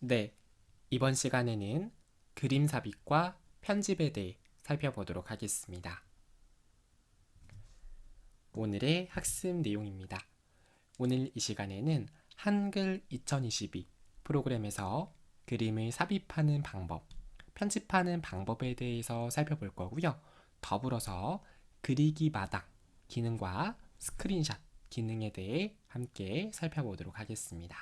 네, 이번 시간에는 그림 삽입과 편집에 대해 살펴보도록 하겠습니다. 오늘의 학습 내용입니다. 오늘 이 시간에는 한글 2022 프로그램에서 그림을 삽입하는 방법, 편집하는 방법에 대해서 살펴볼 거고요. 더불어서 그리기 마당 기능과 스크린샷 기능에 대해 함께 살펴보도록 하겠습니다.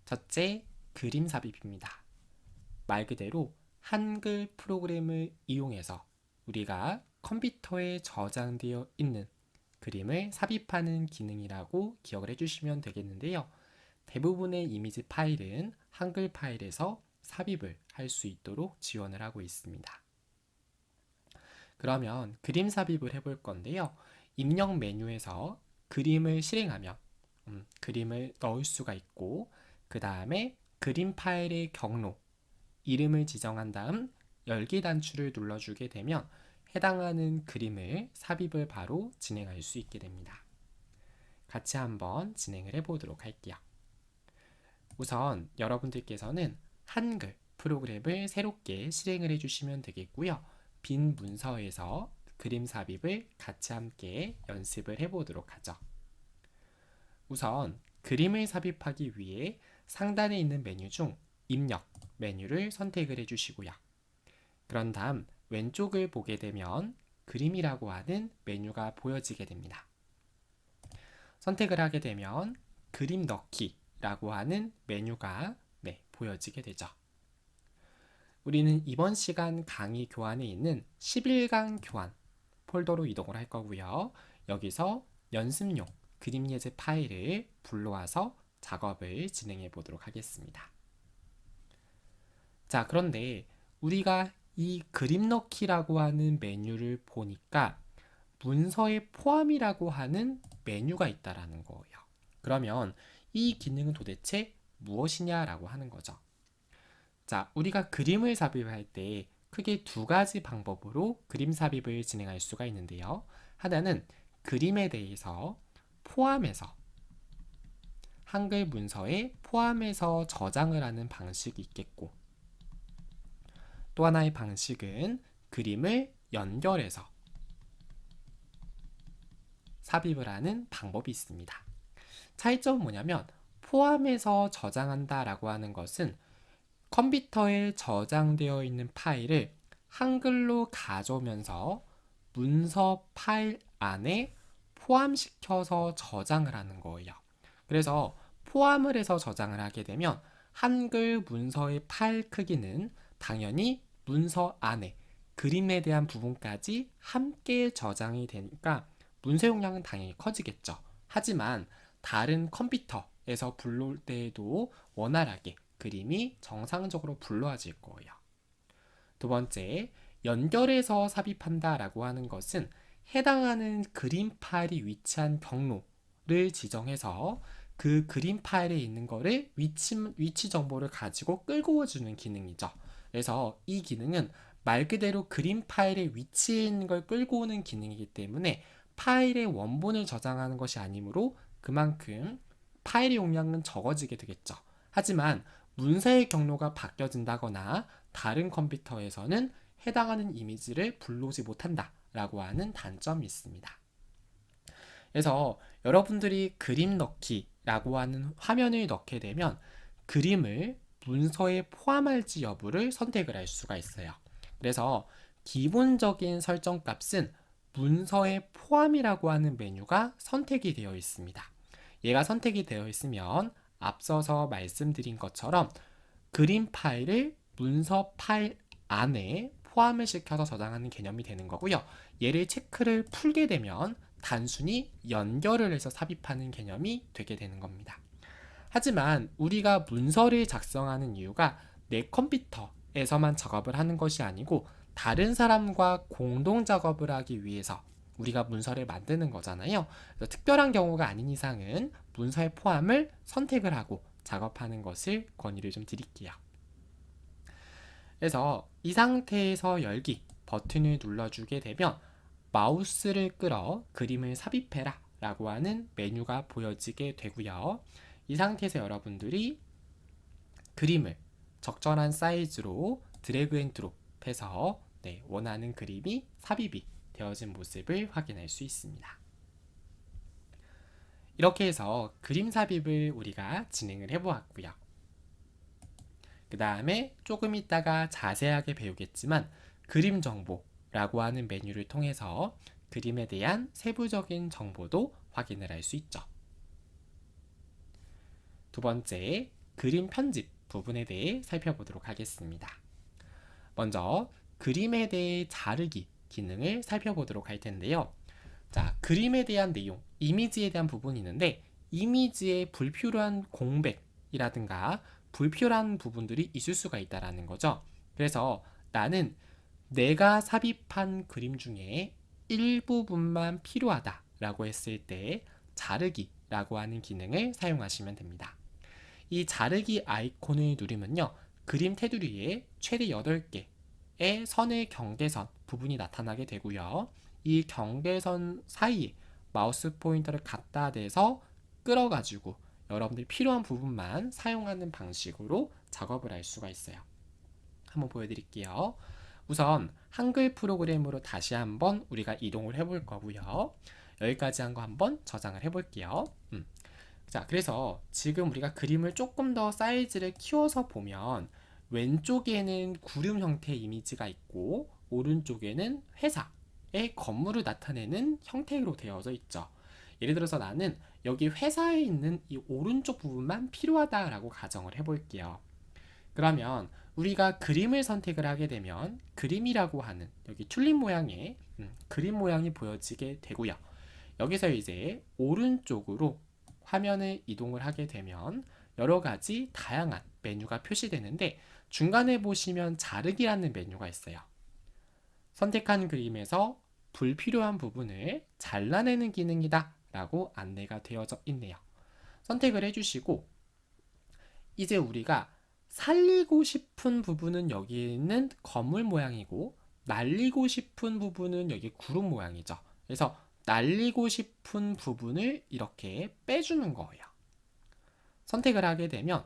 첫째, 그림 삽입입니다. 말 그대로 한글 프로그램을 이용해서 우리가 컴퓨터에 저장되어 있는 그림을 삽입하는 기능이라고 기억을 해주시면 되겠는데요. 대부분의 이미지 파일은 한글 파일에서 삽입을 할 수 있도록 지원을 하고 있습니다. 그러면 그림 삽입을 해볼 건데요. 입력 메뉴에서 그림을 실행하면 그림을 넣을 수가 있고, 그 다음에 그림 파일의 경로, 이름을 지정한 다음 열기 단추를 눌러주게 되면 해당하는 그림을 삽입을 바로 진행할 수 있게 됩니다. 같이 한번 진행을 해보도록 할게요. 우선 여러분들께서는 한글 프로그램을 새롭게 실행을 해주시면 되겠고요. 빈 문서에서 그림 삽입을 같이 함께 연습을 해보도록 하죠. 우선 그림을 삽입하기 위해 상단에 있는 메뉴 중 입력 메뉴를 선택을 해주시고요. 그런 다음 왼쪽을 보게 되면 그림이라고 하는 메뉴가 보여지게 됩니다. 선택을 하게 되면 그림 넣기라고 하는 메뉴가 보여지게 되죠. 우리는 이번 시간 강의 교환에 있는 11강 교환 폴더로 이동을 할 거고요. 여기서 연습용 그림 예제 파일을 불러와서 작업을 진행해 보도록 하겠습니다. 자, 그런데 우리가 이 그림 넣기라고 하는 메뉴를 보니까 문서의 포함이라고 하는 메뉴가 있다라는 거예요. 그러면 이 기능은 도대체 무엇이냐라고 하는 거죠. 자, 우리가 그림을 삽입할 때 크게 두 가지 방법으로 그림 삽입을 진행할 수가 있는데요. 하나는 그림에 대해서 포함해서 한글 문서에 포함해서 저장을 하는 방식이 있겠고, 또 하나의 방식은 그림을 연결해서 삽입을 하는 방법이 있습니다. 차이점은 뭐냐면 포함해서 저장한다라고 하는 것은 컴퓨터에 저장되어 있는 파일을 한글로 가져오면서 문서 파일 안에 포함시켜서 저장을 하는 거예요. 그래서 포함을 해서 저장을 하게 되면 한글 문서의 파일 크기는 당연히 문서 안에 그림에 대한 부분까지 함께 저장이 되니까 문서 용량은 당연히 커지겠죠. 하지만 다른 컴퓨터에서 불러올 때에도 원활하게 그림이 정상적으로 불러와질 거예요. 두 번째, 연결해서 삽입한다라고 하는 것은 해당하는 그림 파일이 위치한 경로를 지정해서 그 그림 파일에 있는 거를 위치 정보를 가지고 끌고 와주는 기능이죠. 그래서 이 기능은 말 그대로 그림 파일의 위치에 있는 걸 끌고 오는 기능이기 때문에 파일의 원본을 저장하는 것이 아니므로 그만큼 파일의 용량은 적어지게 되겠죠. 하지만 문서의 경로가 바뀌어진다거나 다른 컴퓨터에서는 해당하는 이미지를 불러오지 못한다라고 하는 단점이 있습니다. 그래서 여러분들이 그림 넣기라고 하는 화면을 넣게 되면 그림을 문서에 포함할지 여부를 선택을 할 수가 있어요. 그래서 기본적인 설정 값은 문서에 포함이라고 하는 메뉴가 선택이 되어 있습니다. 얘가 선택이 되어 있으면 앞서서 말씀드린 것처럼 그림 파일을 문서 파일 안에 포함을 시켜서 저장하는 개념이 되는 거고요. 얘를 체크를 풀게 되면 단순히 연결을 해서 삽입하는 개념이 되게 되는 겁니다. 하지만 우리가 문서를 작성하는 이유가 내 컴퓨터에서만 작업을 하는 것이 아니고 다른 사람과 공동 작업을 하기 위해서 우리가 문서를 만드는 거잖아요. 그래서 특별한 경우가 아닌 이상은 문서의 포함을 선택을 하고 작업하는 것을 권유를 좀 드릴게요. 그래서 이 상태에서 열기 버튼을 눌러주게 되면 마우스를 끌어 그림을 삽입해라 라고 하는 메뉴가 보여지게 되고요. 이 상태에서 여러분들이 그림을 적절한 사이즈로 드래그 앤 드롭 해서 원하는 그림이 삽입이 되어진 모습을 확인할 수 있습니다. 이렇게 해서 그림 삽입을 우리가 진행을 해보았고요. 그 다음에 조금 있다가 자세하게 배우겠지만 그림 정보라고 하는 메뉴를 통해서 그림에 대한 세부적인 정보도 확인을 할 수 있죠. 두 번째, 그림 편집 부분에 대해 살펴보도록 하겠습니다. 먼저 그림에 대해 자르기 기능을 살펴보도록 할 텐데요. 자, 그림에 대한 내용, 이미지에 대한 부분이 있는데 이미지에 불필요한 공백이라든가 불필요한 부분들이 있을 수가 있다는 거죠. 그래서 나는 내가 삽입한 그림 중에 일부분만 필요하다라고 했을 때 자르기라고 하는 기능을 사용하시면 됩니다. 이 자르기 아이콘을 누르면요, 그림 테두리에 최대 8개의 선의 경계선 부분이 나타나게 되고요. 이 경계선 사이에 마우스 포인터를 갖다 대서 끌어가지고 여러분들이 필요한 부분만 사용하는 방식으로 작업을 할 수가 있어요. 한번 보여드릴게요. 우선 한글 프로그램으로 다시 한번 우리가 이동을 해볼 거고요. 여기까지 한 거 한번 저장을 해볼게요. 자, 그래서 지금 우리가 그림을 조금 더 사이즈를 키워서 보면 왼쪽에는 구름 형태의 이미지가 있고 오른쪽에는 회사의 건물을 나타내는 형태로 되어져 있죠. 예를 들어서 나는 여기 회사에 있는 이 오른쪽 부분만 필요하다라고 가정을 해볼게요. 그러면 우리가 그림을 선택을 하게 되면 그림이라고 하는 여기 튤립 모양의 그림 모양이 보여지게 되고요. 여기서 이제 오른쪽으로 화면을 이동을 하게 되면 여러 가지 다양한 메뉴가 표시되는데 중간에 보시면 자르기라는 메뉴가 있어요. 선택한 그림에서 불필요한 부분을 잘라내는 기능이다 라고 안내가 되어져 있네요. 선택을 해주시고 이제 우리가 살리고 싶은 부분은 여기 있는 건물 모양이고 날리고 싶은 부분은 여기 구름 모양이죠. 그래서 날리고 싶은 부분을 이렇게 빼주는 거예요. 선택을 하게 되면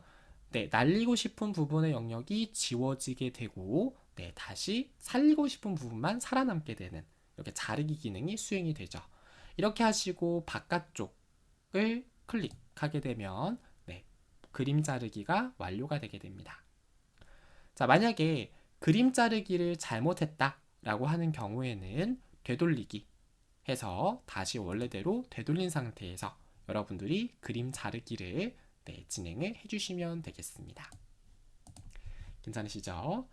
날리고 싶은 부분의 영역이 지워지게 되고 다시 살리고 싶은 부분만 살아남게 되는 이렇게 자르기 기능이 수행이 되죠. 이렇게 하시고 바깥쪽을 클릭하게 되면 그림 자르기가 완료가 되게 됩니다. 자, 만약에 그림 자르기를 잘못했다 라고 하는 경우에는 되돌리기 해서 다시 원래대로 되돌린 상태에서 여러분들이 그림 자르기를 진행을 해주시면 되겠습니다. 괜찮으시죠?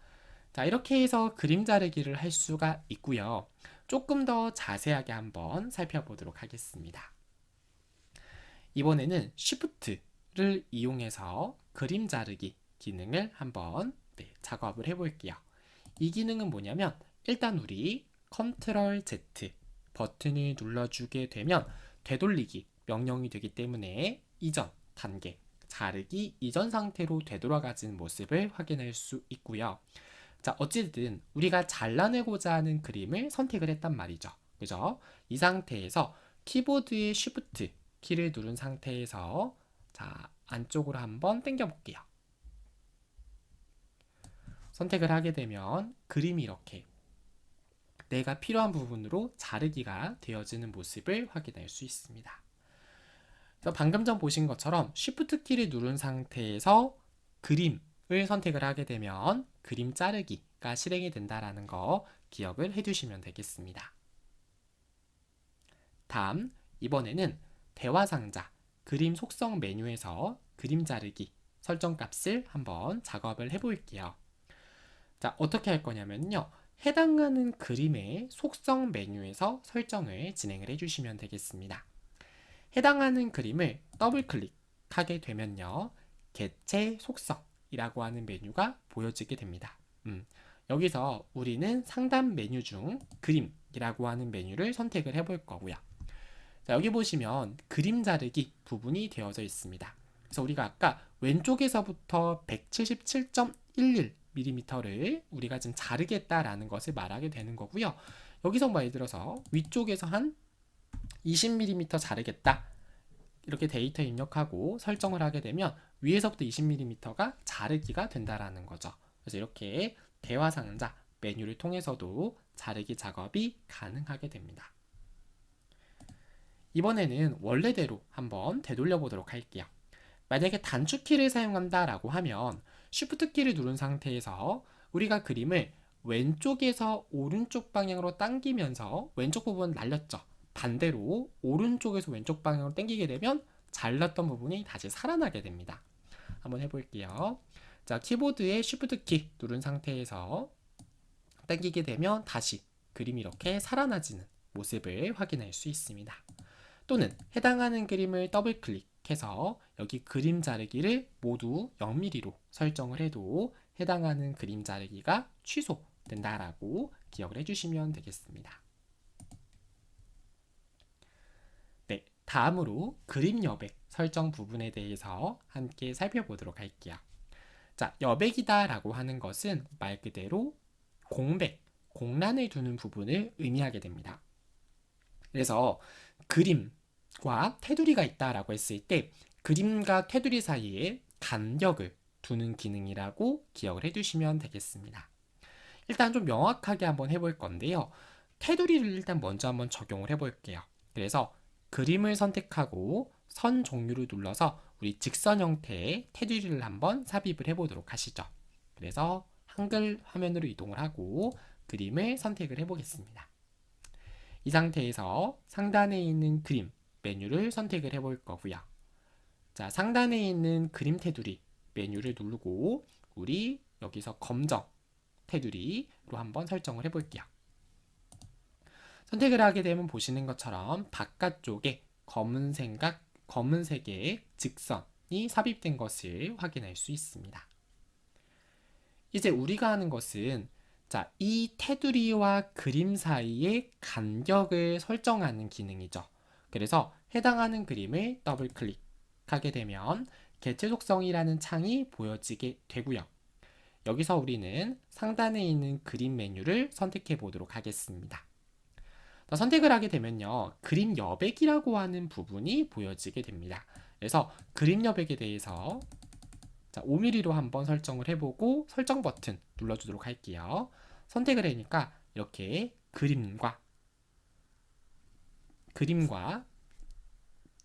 자, 이렇게 해서 그림 자르기를 할 수가 있고요. 조금 더 자세하게 한번 살펴보도록 하겠습니다. 이번에는 Shift를 이용해서 그림 자르기 기능을 한번 작업을 해볼게요. 이 기능은 뭐냐면 일단 우리 Ctrl Z 버튼을 눌러주게 되면 되돌리기 명령이 되기 때문에 이전 단계, 자르기 이전 상태로 되돌아가는 모습을 확인할 수 있고요. 자, 어쨌든 우리가 잘라내고자 하는 그림을 선택을 했단 말이죠. 그죠? 이 상태에서 키보드의 Shift 키를 누른 상태에서 자, 안쪽으로 한번 당겨 볼게요. 선택을 하게 되면 그림이 이렇게 내가 필요한 부분으로 자르기가 되어지는 모습을 확인할 수 있습니다. 그래서 방금 전 보신 것처럼 Shift 키를 누른 상태에서 그림을 선택을 하게 되면 그림 자르기가 실행이 된다는 거 기억을 해두시면 되겠습니다. 다음, 이번에는 대화 상자 그림 속성 메뉴에서 그림 자르기 설정 값을 한번 작업을 해볼게요. 자, 어떻게 할 거냐면요. 해당하는 그림의 속성 메뉴에서 설정을 진행을 해주시면 되겠습니다. 해당하는 그림을 더블 클릭하게 되면요. 개체 속성이라고 하는 메뉴가 보여지게 됩니다. 여기서 우리는 상단 메뉴 중 그림이라고 하는 메뉴를 선택을 해볼 거고요. 자, 여기 보시면 그림 자르기 부분이 되어져 있습니다. 그래서 우리가 아까 왼쪽에서부터 177.11mm를 우리가 지금 자르겠다라는 것을 말하게 되는 거고요. 여기서 뭐 예를 들어서 위쪽에서 한 20mm 자르겠다 이렇게 데이터 입력하고 설정을 하게 되면 위에서부터 20mm가 자르기가 된다라는 거죠. 그래서 이렇게 대화 상자 메뉴를 통해서도 자르기 작업이 가능하게 됩니다. 이번에는 원래대로 한번 되돌려 보도록 할게요. 만약에 단축키를 사용한다라고 하면 Shift 키를 누른 상태에서 우리가 그림을 왼쪽에서 오른쪽 방향으로 당기면서 왼쪽 부분 날렸죠. 반대로 오른쪽에서 왼쪽 방향으로 당기게 되면 잘랐던 부분이 다시 살아나게 됩니다. 한번 해볼게요. 자, 키보드에 Shift 키 누른 상태에서 당기게 되면 다시 그림이 이렇게 살아나지는 모습을 확인할 수 있습니다. 또는 해당하는 그림을 더블 클릭해서 여기 그림 자르기를 모두 0mm로 설정을 해도 해당하는 그림 자르기가 취소된다라고 기억을 해주시면 되겠습니다. 네, 다음으로 그림 여백 설정 부분에 대해서 함께 살펴보도록 할게요. 자, 여백이다 라고 하는 것은 말 그대로 공백, 공란을 두는 부분을 의미하게 됩니다. 그래서 그림과 테두리가 있다라고 했을 때 그림과 테두리 사이에 간격을 두는 기능이라고 기억을 해두시면 되겠습니다. 일단 좀 명확하게 한번 해볼 건데요. 테두리를 일단 먼저 한번 적용을 해볼게요. 그래서 그림을 선택하고 선 종류를 눌러서 우리 직선 형태의 테두리를 한번 삽입을 해보도록 하시죠. 그래서 한글 화면으로 이동을 하고 그림을 선택을 해보겠습니다. 이 상태에서 상단에 있는 그림 메뉴를 선택을 해볼 거고요. 자, 상단에 있는 그림 테두리 메뉴를 누르고 우리 여기서 검정 테두리로 한번 설정을 해볼게요. 선택을 하게 되면 보시는 것처럼 바깥쪽에 검은색의 직선이 삽입된 것을 확인할 수 있습니다. 이제 우리가 하는 것은 자, 이 테두리와 그림 사이의 간격을 설정하는 기능이죠. 그래서 해당하는 그림을 더블 클릭하게 되면 개체 속성이라는 창이 보여지게 되고요. 여기서 우리는 상단에 있는 그림 메뉴를 선택해 보도록 하겠습니다. 선택을 하게 되면요, 그림 여백이라고 하는 부분이 보여지게 됩니다. 그래서 그림 여백에 대해서 자, 5mm로 한번 설정을 해보고 설정 버튼 눌러주도록 할게요. 선택을 하니까 이렇게 그림과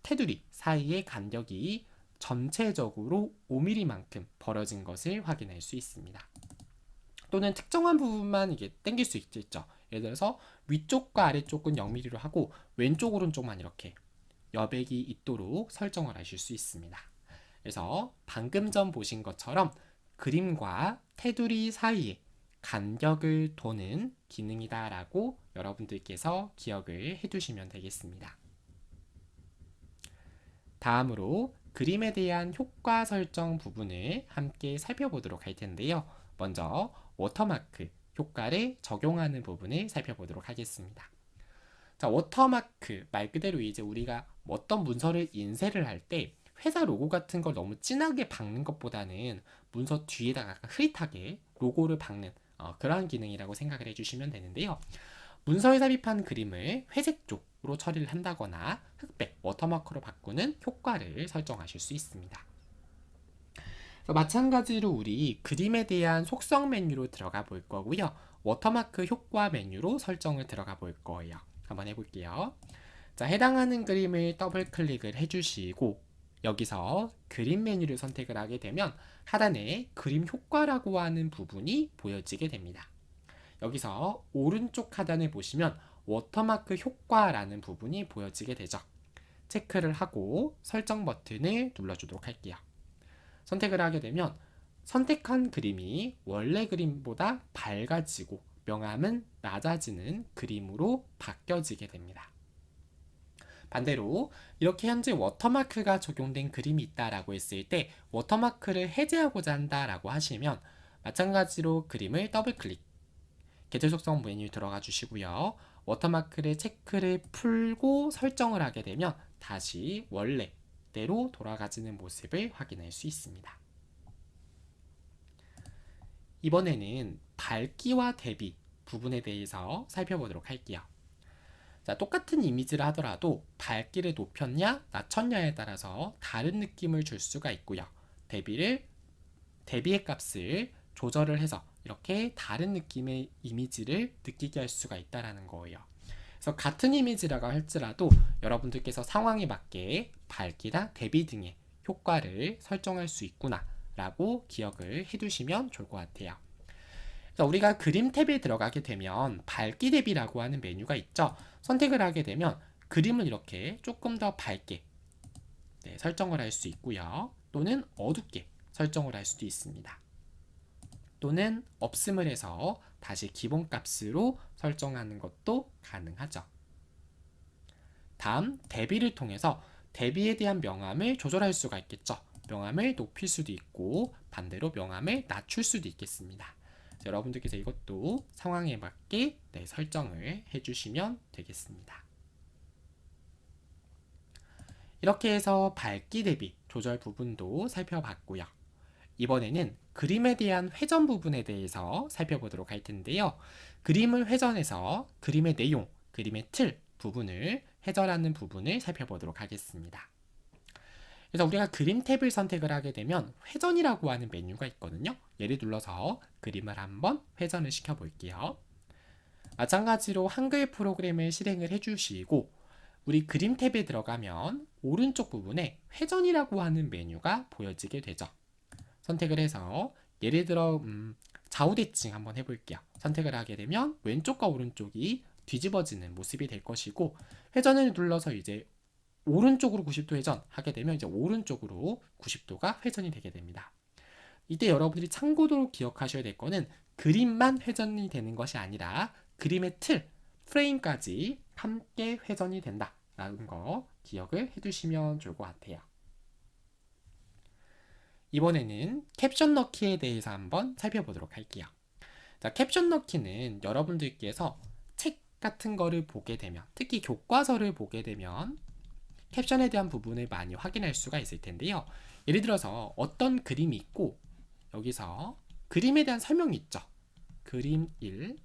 테두리 사이의 간격이 전체적으로 5mm만큼 벌어진 것을 확인할 수 있습니다. 또는 특정한 부분만 이게 당길 수 있죠. 예를 들어서 위쪽과 아래쪽은 0mm로 하고 왼쪽 오른쪽만 이렇게 여백이 있도록 설정을 하실 수 있습니다. 그래서 방금 전 보신 것처럼 그림과 테두리 사이에 간격을 도는 기능이다 라고 여러분들께서 기억을 해두시면 되겠습니다. 다음으로 그림에 대한 효과 설정 부분을 함께 살펴보도록 할 텐데요. 먼저 워터마크 효과를 적용하는 부분을 살펴보도록 하겠습니다. 자, 워터마크 말 그대로 이제 우리가 어떤 문서를 인쇄를 할 때 회사 로고 같은 걸 너무 진하게 박는 것보다는 문서 뒤에다가 약간 흐릿하게 로고를 박는 그러한 기능이라고 생각을 해주시면 되는데요. 문서에 삽입한 그림을 회색 쪽으로 처리를 한다거나 흑백, 워터마크로 바꾸는 효과를 설정하실 수 있습니다. 마찬가지로 우리 그림에 대한 속성 메뉴로 들어가 볼 거고요. 워터마크 효과 메뉴로 설정을 들어가 볼 거예요. 한번 해볼게요. 자, 해당하는 그림을 더블 클릭을 해주시고 여기서 그림 메뉴를 선택을 하게 되면 하단에 그림 효과라고 하는 부분이 보여지게 됩니다. 여기서 오른쪽 하단에 보시면 워터마크 효과라는 부분이 보여지게 되죠. 체크를 하고 설정 버튼을 눌러주도록 할게요. 선택을 하게 되면 선택한 그림이 원래 그림보다 밝아지고 명암은 낮아지는 그림으로 바뀌어지게 됩니다. 반대로 이렇게 현재 워터마크가 적용된 그림이 있다라고 했을 때 워터마크를 해제하고자 한다라고 하시면 마찬가지로 그림을 더블 클릭 개체 속성 메뉴 들어가 주시고요. 워터마크를 체크를 풀고 설정을 하게 되면 다시 원래대로 돌아가지는 모습을 확인할 수 있습니다. 이번에는 밝기와 대비 부분에 대해서 살펴보도록 할게요. 자, 똑같은 이미지를 하더라도 밝기를 높였냐, 낮췄냐에 따라서 다른 느낌을 줄 수가 있고요. 대비의 값을 조절을 해서 이렇게 다른 느낌의 이미지를 느끼게 할 수가 있다는 거예요. 그래서 같은 이미지라고 할지라도 여러분들께서 상황에 맞게 밝기나 대비 등의 효과를 설정할 수 있구나 라고 기억을 해두시면 좋을 것 같아요. 우리가 그림 탭에 들어가게 되면 밝기 대비라고 하는 메뉴가 있죠. 선택을 하게 되면 그림을 이렇게 조금 더 밝게 설정을 할 수 있고요. 또는 어둡게 설정을 할 수도 있습니다. 또는 없음을 해서 다시 기본값으로 설정하는 것도 가능하죠. 다음 대비를 통해서 대비에 대한 명암을 조절할 수가 있겠죠. 명암을 높일 수도 있고 반대로 명암을 낮출 수도 있겠습니다. 여러분들께서 이것도 상황에 맞게 설정을 해주시면 되겠습니다. 이렇게 해서 밝기 대비 조절 부분도 살펴봤고요. 이번에는 그림에 대한 회전 부분에 대해서 살펴보도록 할 텐데요. 그림을 회전해서 그림의 내용, 그림의 틀 부분을 해설하는 부분을 살펴보도록 하겠습니다. 그래서 우리가 그림 탭을 선택을 하게 되면 회전이라고 하는 메뉴가 있거든요. 얘를 눌러서 그림을 한번 회전을 시켜 볼게요. 마찬가지로 한글 프로그램을 실행을 해주시고 우리 그림 탭에 들어가면 오른쪽 부분에 회전이라고 하는 메뉴가 보여지게 되죠. 선택을 해서 예를 들어 좌우대칭 한번 해볼게요. 선택을 하게 되면 왼쪽과 오른쪽이 뒤집어지는 모습이 될 것이고 회전을 눌러서 이제 오른쪽으로 90도 회전 하게 되면 이제 오른쪽으로 90도가 회전이 되게 됩니다. 이때 여러분들이 참고로 기억하셔야 될 거는 그림만 회전이 되는 것이 아니라 그림의 틀, 프레임까지 함께 회전이 된다라는 거 기억을 해두시면 좋을 것 같아요. 이번에는 캡션 넣기에 대해서 한번 살펴보도록 할게요. 자, 캡션 넣기는 여러분들께서 책 같은 거를 보게 되면, 특히 교과서를 보게 되면 캡션에 대한 부분을 많이 확인할 수가 있을 텐데요. 예를 들어서 어떤 그림이 있고 여기서 그림에 대한 설명이 있죠. 그림 1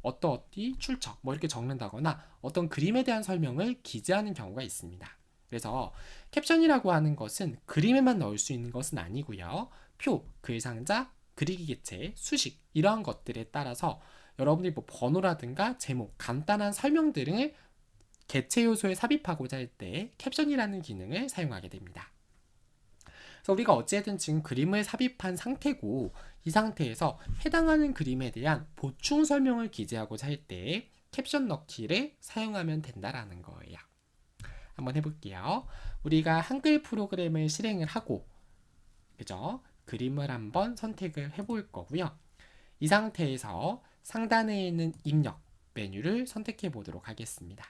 어떠어디 출처 뭐 이렇게 적는다거나 어떤 그림에 대한 설명을 기재하는 경우가 있습니다. 그래서 캡션이라고 하는 것은 그림에만 넣을 수 있는 것은 아니고요. 표, 글상자, 그리기 개체, 수식 이러한 것들에 따라서 여러분들이 뭐 번호라든가 제목, 간단한 설명 등을 개체 요소에 삽입하고자 할 때 캡션이라는 기능을 사용하게 됩니다. 그래서 우리가 어찌됐든 지금 그림을 삽입한 상태고 이 상태에서 해당하는 그림에 대한 보충 설명을 기재하고자 할 때 캡션 넣기를 사용하면 된다라는 거예요. 한번 해볼게요. 우리가 한글 프로그램을 실행을 하고 그죠? 그림을 한번 선택을 해볼 거고요. 이 상태에서 상단에 있는 입력 메뉴를 선택해 보도록 하겠습니다.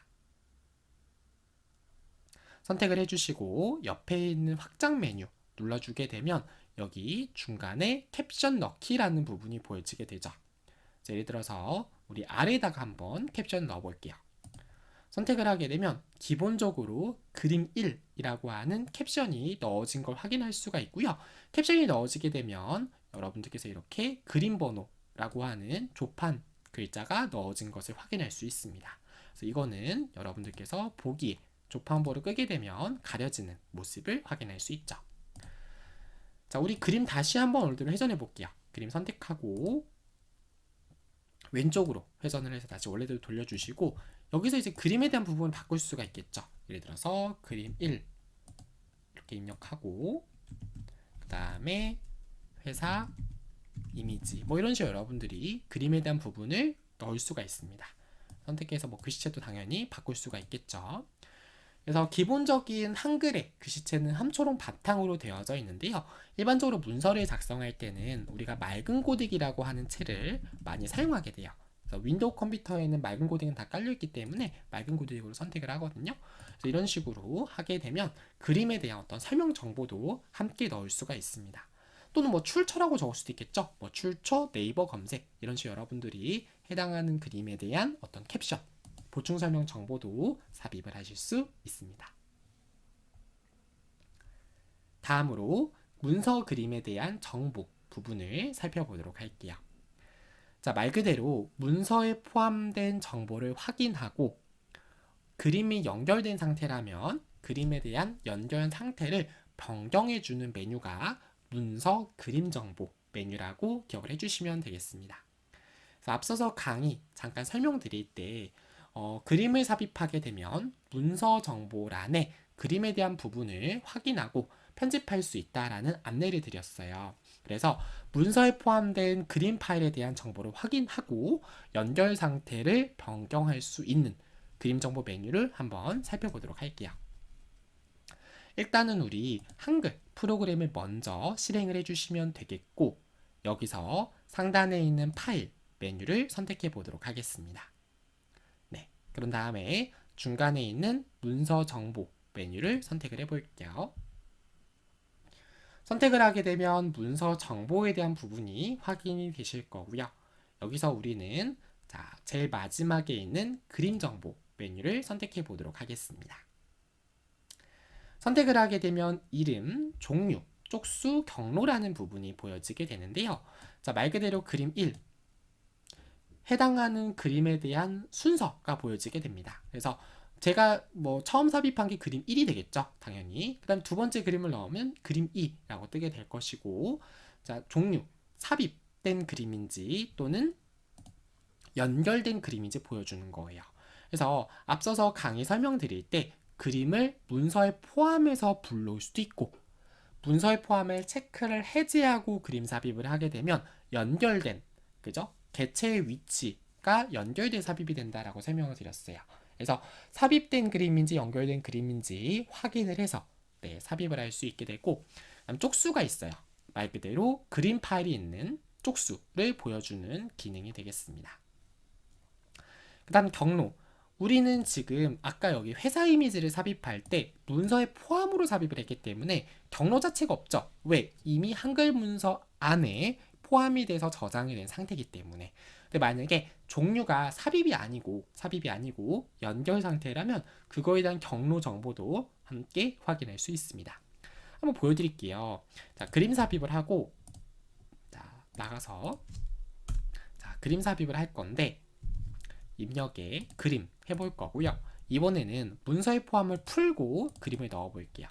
선택을 해주시고 옆에 있는 확장 메뉴 눌러주게 되면 여기 중간에 캡션 넣기라는 부분이 보여지게 되죠. 예를 들어서 우리 아래에다가 한번 캡션 넣어볼게요. 선택을 하게 되면 기본적으로 그림 1이라고 하는 캡션이 넣어진 걸 확인할 수가 있고요. 캡션이 넣어지게 되면 여러분들께서 이렇게 그림 번호라고 하는 조판 글자가 넣어진 것을 확인할 수 있습니다. 그래서 이거는 여러분들께서 보기에 조판부를 끄게 되면 가려지는 모습을 확인할 수 있죠. 자, 우리 그림 다시 한번 원래대로 회전해 볼게요. 그림 선택하고 왼쪽으로 회전을 해서 다시 원래대로 돌려주시고 여기서 이제 그림에 대한 부분을 바꿀 수가 있겠죠. 예를 들어서 그림 1 이렇게 입력하고 그 다음에 회사 이미지 뭐 이런 식으로 여러분들이 그림에 대한 부분을 넣을 수가 있습니다. 선택해서 뭐 글씨체도 당연히 바꿀 수가 있겠죠. 그래서 기본적인 한글의 글씨체는 함초롱 바탕으로 되어져 있는데요. 일반적으로 문서를 작성할 때는 우리가 맑은 고딕이라고 하는 체를 많이 사용하게 돼요. 그래서 윈도우 컴퓨터에는 맑은 고딕은 다 깔려있기 때문에 맑은 고딕으로 선택을 하거든요. 그래서 이런 식으로 하게 되면 그림에 대한 어떤 설명 정보도 함께 넣을 수가 있습니다. 또는 뭐 출처라고 적을 수도 있겠죠. 뭐 출처, 네이버 검색 이런 식으로 여러분들이 해당하는 그림에 대한 어떤 캡션 보충 설명 정보도 삽입을 하실 수 있습니다. 다음으로 문서 그림에 대한 정보 부분을 살펴보도록 할게요. 자, 말 그대로 문서에 포함된 정보를 확인하고 그림이 연결된 상태라면 그림에 대한 연결 상태를 변경해주는 메뉴가 문서 그림 정보 메뉴라고 기억을 해주시면 되겠습니다. 그래서 앞서서 강의 잠깐 설명드릴 때 그림을 삽입하게 되면 문서 정보란에 그림에 대한 부분을 확인하고 편집할 수 있다라는 안내를 드렸어요. 그래서 문서에 포함된 그림 파일에 대한 정보를 확인하고 연결 상태를 변경할 수 있는 그림 정보 메뉴를 한번 살펴보도록 할게요. 일단은 우리 한글 프로그램을 먼저 실행을 해주시면 되겠고, 여기서 상단에 있는 파일 메뉴를 선택해 보도록 하겠습니다. 네, 그런 다음에 중간에 있는 문서 정보 메뉴를 선택을 해 볼게요. 선택을 하게 되면 문서 정보에 대한 부분이 확인이 되실 거고요. 여기서 우리는 자, 제일 마지막에 있는 그림 정보 메뉴를 선택해 보도록 하겠습니다. 선택을 하게 되면 이름, 종류, 쪽수, 경로라는 부분이 보여지게 되는데요. 자, 말 그대로 그림 1, 해당하는 그림에 대한 순서가 보여지게 됩니다. 그래서 제가 처음 삽입한 게 그림 1이 되겠죠, 당연히. 그 다음 두 번째 그림을 넣으면 그림 2라고 뜨게 될 것이고, 자, 종류, 삽입된 그림인지 또는 연결된 그림인지 보여주는 거예요. 그래서 앞서서 강의 설명드릴 때 그림을 문서에 포함해서 불러올 수도 있고, 문서에 포함을 체크를 해제하고 그림 삽입을 하게 되면 연결된, 그죠? 개체의 위치가 연결된 삽입이 된다라고 설명을 드렸어요. 그래서 삽입된 그림인지 연결된 그림인지 확인을 해서 삽입을 할 수 있게 되고, 그다음 쪽수가 있어요. 말 그대로 그림 파일이 있는 쪽수를 보여주는 기능이 되겠습니다. 그 다음 경로. 우리는 지금 아까 여기 회사 이미지를 삽입할 때 문서에 포함으로 삽입을 했기 때문에 경로 자체가 없죠. 왜? 이미 한글 문서 안에 포함이 돼서 저장이 된 상태이기 때문에. 근데 만약에 종류가 삽입이 아니고 연결 상태라면 그거에 대한 경로 정보도 함께 확인할 수 있습니다. 한번 보여드릴게요. 자, 그림 삽입을 하고, 자, 나가서, 자, 그림 삽입을 할 건데, 입력에 그림 해볼 거고요. 이번에는 문서의 포함을 풀고 그림을 넣어 볼게요.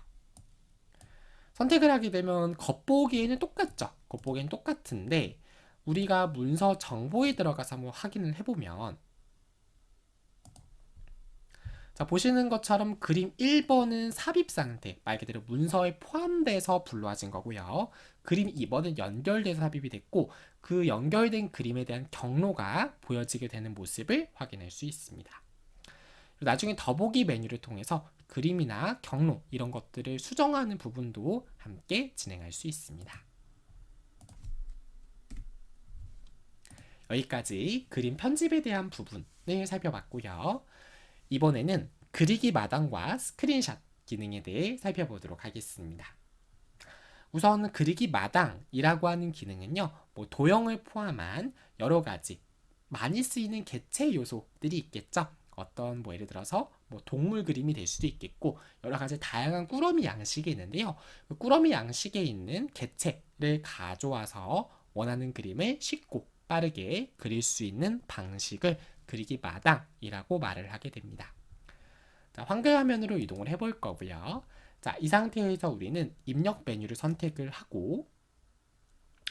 선택을 하게 되면 겉보기에는 똑같죠. 겉보기에는 똑같은데 우리가 문서 정보에 들어가서 한번 확인을 해보면, 자, 보시는 것처럼 그림 1번은 삽입 상태, 말 그대로 문서에 포함돼서 불러진 거고요. 그림 2번은 연결돼서 삽입이 됐고 그 연결된 그림에 대한 경로가 보여지게 되는 모습을 확인할 수 있습니다. 그리고 나중에 더보기 메뉴를 통해서 그림이나 경로 이런 것들을 수정하는 부분도 함께 진행할 수 있습니다. 여기까지 그림 편집에 대한 부분을 살펴봤고요. 이번에는 그리기 마당과 스크린샷 기능에 대해 살펴보도록 하겠습니다. 우선 그리기 마당이라고 하는 기능은요, 도형을 포함한 여러 가지 많이 쓰이는 개체 요소들이 있겠죠. 어떤 예를 들어서 동물 그림이 될 수도 있겠고 여러 가지 다양한 꾸러미 양식이 있는데요. 그 꾸러미 양식에 있는 개체를 가져와서 원하는 그림을 쉽고 빠르게 그릴 수 있는 방식을 그리기 마당이라고 말을 하게 됩니다. 자, 한글 화면으로 이동을 해볼 거고요. 자, 이 상태에서 우리는 입력 메뉴를 선택을 하고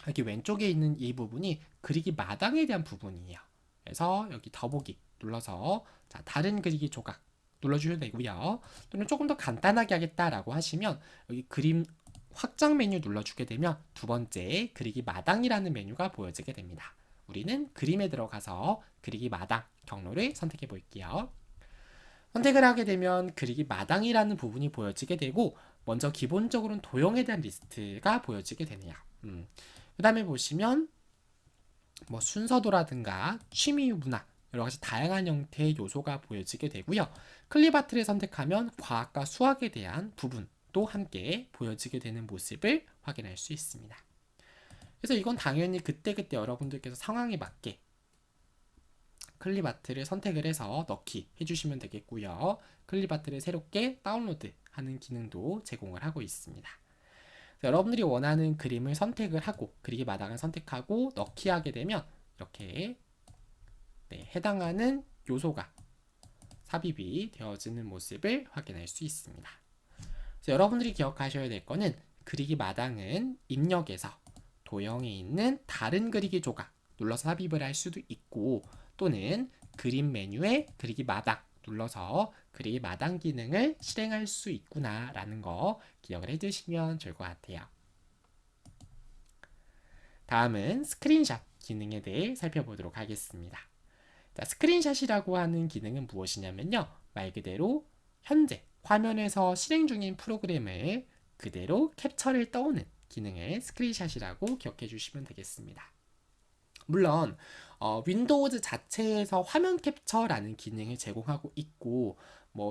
여기 왼쪽에 있는 이 부분이 그리기 마당에 대한 부분이에요. 그래서 여기 더보기 눌러서 자, 다른 그리기 조각 눌러주셔도 되고요. 또는 조금 더 간단하게 하겠다라고 하시면 여기 그림 확장 메뉴 눌러주게 되면 두 번째 그리기 마당이라는 메뉴가 보여지게 됩니다. 우리는 그림에 들어가서 그리기 마당 경로를 선택해 볼게요. 선택을 하게 되면 그리기 마당이라는 부분이 보여지게 되고 먼저 기본적으로는 도형에 대한 리스트가 보여지게 되네요. 그 다음에 보시면 순서도라든가 취미 문화 여러 가지 다양한 형태의 요소가 보여지게 되고요. 클립아트를 선택하면 과학과 수학에 대한 부분도 함께 보여지게 되는 모습을 확인할 수 있습니다. 그래서 이건 당연히 그때그때 여러분들께서 상황에 맞게 클립아트를 선택을 해서 넣기 해주시면 되겠고요. 클립아트를 새롭게 다운로드 하는 기능도 제공을 하고 있습니다. 여러분들이 원하는 그림을 선택을 하고 그리기 마당을 선택하고 넣기 하게 되면 이렇게 해당하는 요소가 삽입이 되어지는 모습을 확인할 수 있습니다. 그래서 여러분들이 기억하셔야 될 거는 그리기 마당은 입력에서 도형에 있는 다른 그리기 조각 눌러서 삽입을 할 수도 있고, 또는 그림 메뉴에 그리기 마당 눌러서 그리기 마당 기능을 실행할 수 있구나 라는 거 기억을 해두시면 좋을 것 같아요. 다음은 스크린샷 기능에 대해 살펴보도록 하겠습니다. 자, 스크린샷이라고 하는 기능은 무엇이냐면요, 말 그대로 현재 화면에서 실행 중인 프로그램을 그대로 캡처를 떠오는 기능을 스크린샷이라고 기억해 주시면 되겠습니다. 물론 윈도우즈 자체에서 화면 캡처라는 기능을 제공하고 있고,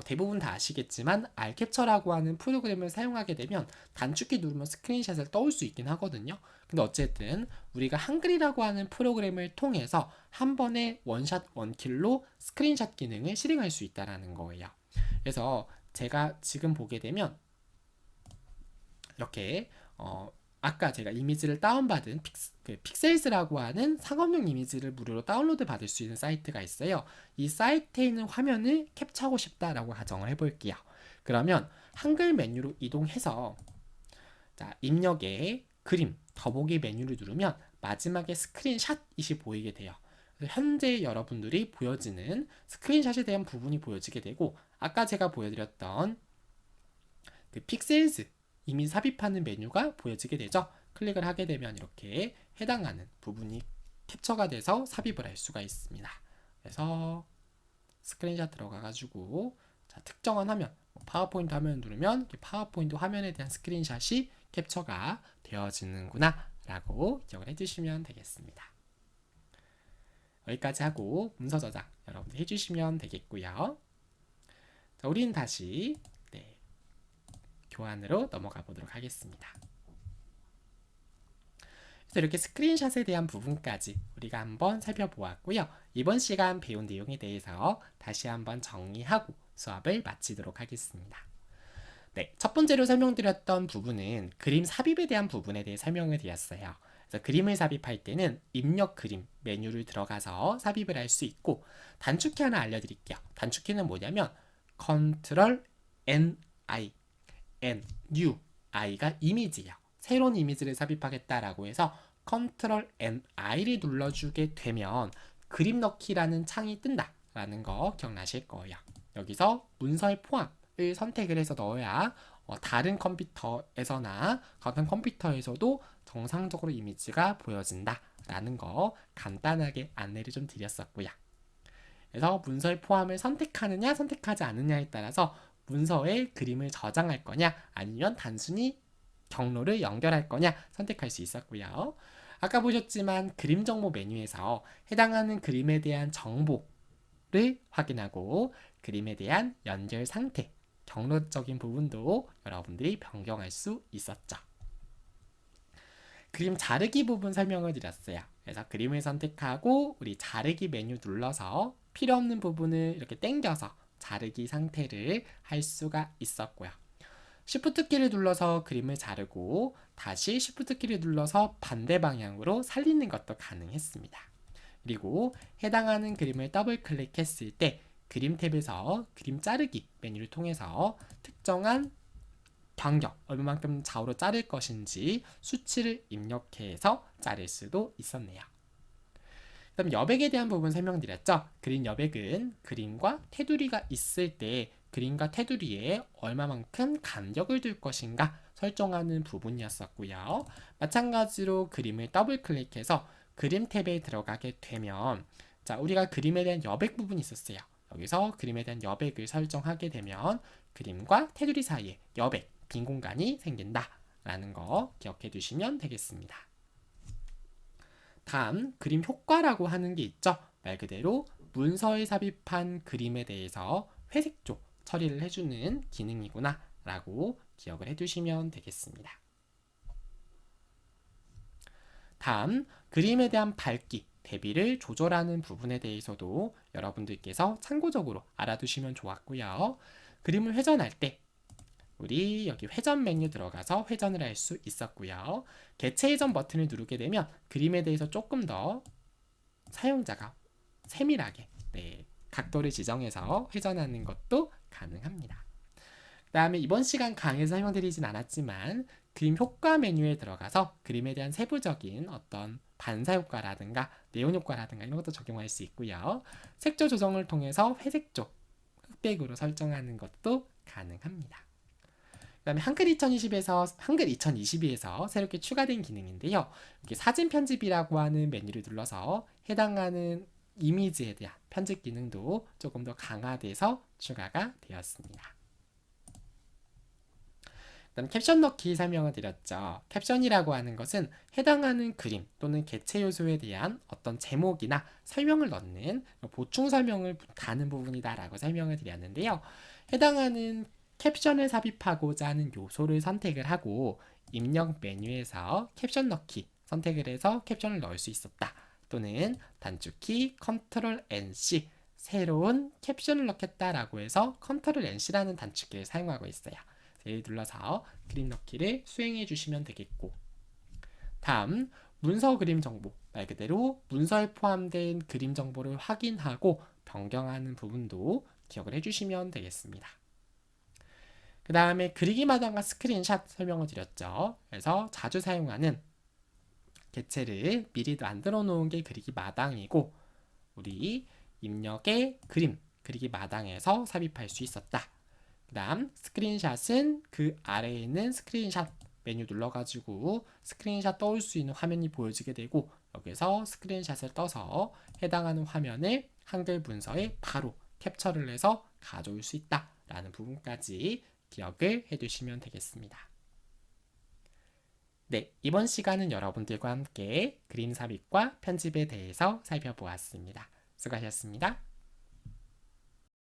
대부분 다 아시겠지만 알캡처라고 하는 프로그램을 사용하게 되면 단축키 누르면 스크린샷을 떠올 수 있긴 하거든요. 근데 어쨌든 우리가 한글이라고 하는 프로그램을 통해서 한 번에 원샷 원킬로 스크린샷 기능을 실행할 수 있다는 거예요. 그래서 제가 지금 보게 되면 이렇게 아까 제가 이미지를 다운받은 픽셀스라고 하는 상업용 이미지를 무료로 다운로드 받을 수 있는 사이트가 있어요. 이 사이트에 있는 화면을 캡처하고 싶다라고 가정을 해볼게요. 그러면 한글 메뉴로 이동해서 자, 입력에 그림 더보기 메뉴를 누르면 마지막에 스크린샷이 보이게 돼요. 그래서 현재 여러분들이 보여지는 스크린샷에 대한 부분이 보여지게 되고, 아까 제가 보여드렸던 그 픽셀즈 이미 삽입하는 메뉴가 보여지게 되죠. 클릭을 하게 되면 이렇게 해당하는 부분이 캡처가 돼서 삽입을 할 수가 있습니다. 그래서 스크린샷 들어가가지고 특정한 화면, 파워포인트 화면 누르면 파워포인트 화면에 대한 스크린샷이 캡처가 되어지는구나 라고 기억을 해주시면 되겠습니다. 여기까지 하고 문서 저장 여러분들 해주시면 되겠고요. 자, 우리는 다시 교환으로 넘어가 보도록 하겠습니다. 그래서 이렇게 스크린샷에 대한 부분까지 우리가 한번 살펴보았고요. 이번 시간 배운 내용에 대해서 다시 한번 정리하고 수업을 마치도록 하겠습니다. 첫 번째로 설명드렸던 부분은 그림 삽입에 대한 부분에 대해 설명을 드렸어요. 그래서 그림을 삽입할 때는 입력 그림 메뉴를 들어가서 삽입을 할 수 있고, 단축키 하나 알려드릴게요. 단축키는 뭐냐면 Ctrl New, I가 이미지예요. 새로운 이미지를 삽입하겠다라고 해서 Ctrl I를 눌러주게 되면 그림 넣기라는 창이 뜬다라는 거 기억나실 거예요. 여기서 문서의 포함을 선택을 해서 넣어야 다른 컴퓨터에서나 같은 컴퓨터에서도 정상적으로 이미지가 보여진다라는 거 간단하게 안내를 좀 드렸었고요. 그래서 문서의 포함을 선택하느냐 선택하지 않느냐에 따라서 문서에 그림을 저장할 거냐 아니면 단순히 경로를 연결할 거냐 선택할 수 있었고요. 아까 보셨지만 그림 정보 메뉴에서 해당하는 그림에 대한 정보를 확인하고 그림에 대한 연결 상태, 경로적인 부분도 여러분들이 변경할 수 있었죠. 그림 자르기 부분 설명을 드렸어요. 그래서 그림을 선택하고 우리 자르기 메뉴 눌러서 필요 없는 부분을 이렇게 당겨서 자르기 상태를 할 수가 있었고요. Shift 키를 눌러서 그림을 자르고 다시 Shift 키를 눌러서 반대 방향으로 살리는 것도 가능했습니다. 그리고 해당하는 그림을 더블 클릭했을 때 그림 탭에서 그림 자르기 메뉴를 통해서 특정한 간격, 얼마만큼 좌우로 자를 것인지 수치를 입력해서 자를 수도 있었네요. 그럼 여백에 대한 부분 설명드렸죠. 그림 여백은 그림과 테두리가 있을 때 그림과 테두리에 얼마만큼 간격을 둘 것인가 설정하는 부분이었었고요. 마찬가지로 그림을 더블 클릭해서 그림 탭에 들어가게 되면 자, 우리가 그림에 대한 여백 부분이 있었어요. 여기서 그림에 대한 여백을 설정하게 되면 그림과 테두리 사이에 여백, 빈 공간이 생긴다 라는 거 기억해 두시면 되겠습니다. 다음 그림 효과라고 하는 게 있죠. 말 그대로 문서에 삽입한 그림에 대해서 회색조 처리를 해주는 기능이구나 라고 기억을 해두시면 되겠습니다. 다음 그림에 대한 밝기, 대비를 조절하는 부분에 대해서도 여러분들께서 참고적으로 알아두시면 좋았고요. 그림을 회전할 때 우리 여기 회전 메뉴 들어가서 회전을 할 수 있었고요. 개체 회전 버튼을 누르게 되면 그림에 대해서 조금 더 사용자가 세밀하게 각도를 지정해서 회전하는 것도 가능합니다. 그 다음에 이번 시간 강의에서 설명드리진 않았지만 그림 효과 메뉴에 들어가서 그림에 대한 세부적인 어떤 반사 효과라든가 네온 효과라든가 이런 것도 적용할 수 있고요. 색조 조정을 통해서 회색 쪽 흑백으로 설정하는 것도 가능합니다. 그 다음에 한글 2022에서 새롭게 추가된 기능인데요. 이게 사진 편집이라고 하는 메뉴를 눌러서 해당하는 이미지에 대한 편집 기능도 조금 더 강화돼서 추가가 되었습니다. 그다음 캡션 넣기 설명을 드렸죠. 캡션이라고 하는 것은 해당하는 그림 또는 개체 요소에 대한 어떤 제목이나 설명을 넣는 보충 설명을 다는 부분이다라고 설명을 드렸는데요. 해당하는 캡션을 삽입하고자 하는 요소를 선택을 하고 입력 메뉴에서 캡션 넣기 선택을 해서 캡션을 넣을 수 있었다. 또는 단축키 컨트롤 NC 새로운 캡션을 넣겠다라고 해서 컨트롤 NC라는 단축키를 사용하고 있어요. 예를 눌러서 그림 넣기를 수행해 주시면 되겠고, 다음 문서 그림 정보, 말 그대로 문서에 포함된 그림 정보를 확인하고 변경하는 부분도 기억을 해주시면 되겠습니다. 그 다음에 그리기 마당과 스크린샷 설명을 드렸죠. 그래서 자주 사용하는 개체를 미리 만들어 놓은 게 그리기 마당이고, 우리 입력의 그림 그리기 마당에서 삽입할 수 있었다. 그 다음 스크린샷은 그 아래에 있는 스크린샷 메뉴 눌러가지고 스크린샷 떠올 수 있는 화면이 보여지게 되고, 여기서 스크린샷을 떠서 해당하는 화면을 한글 문서에 바로 캡처를 해서 가져올 수 있다 라는 부분까지 기억을 해두시면 되겠습니다. 네, 이번 시간은 여러분들과 함께 그림 삽입과 편집에 대해서 살펴보았습니다. 수고하셨습니다.